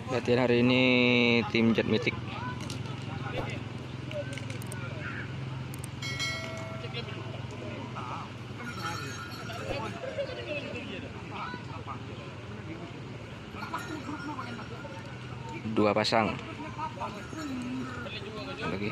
Latihan hari ini tim Jet Mythic. Dua pasang. Lagi.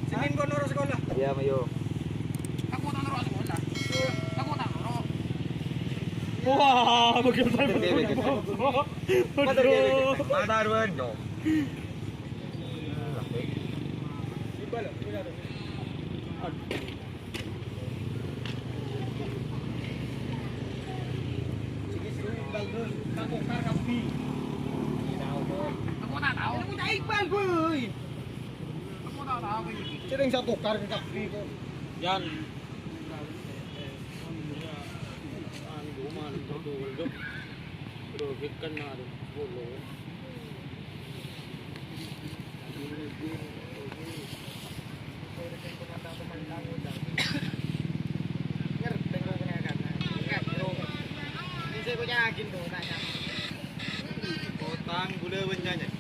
Sinin ko naro sekolah. Iya, Mayo. Aku tak naro sekolah. Aku tak naro. Wah, bagaimana? Madar banyo. Sige, balon. Kakukar kapi. Aku tak tahu. Aku tak Iqbal, boy. Aku tak tahu. Sering satu kar ke kapi kok. Yan. Kan na bolo. Bisa ko yakin tuh tanya. Kotang gula banyak.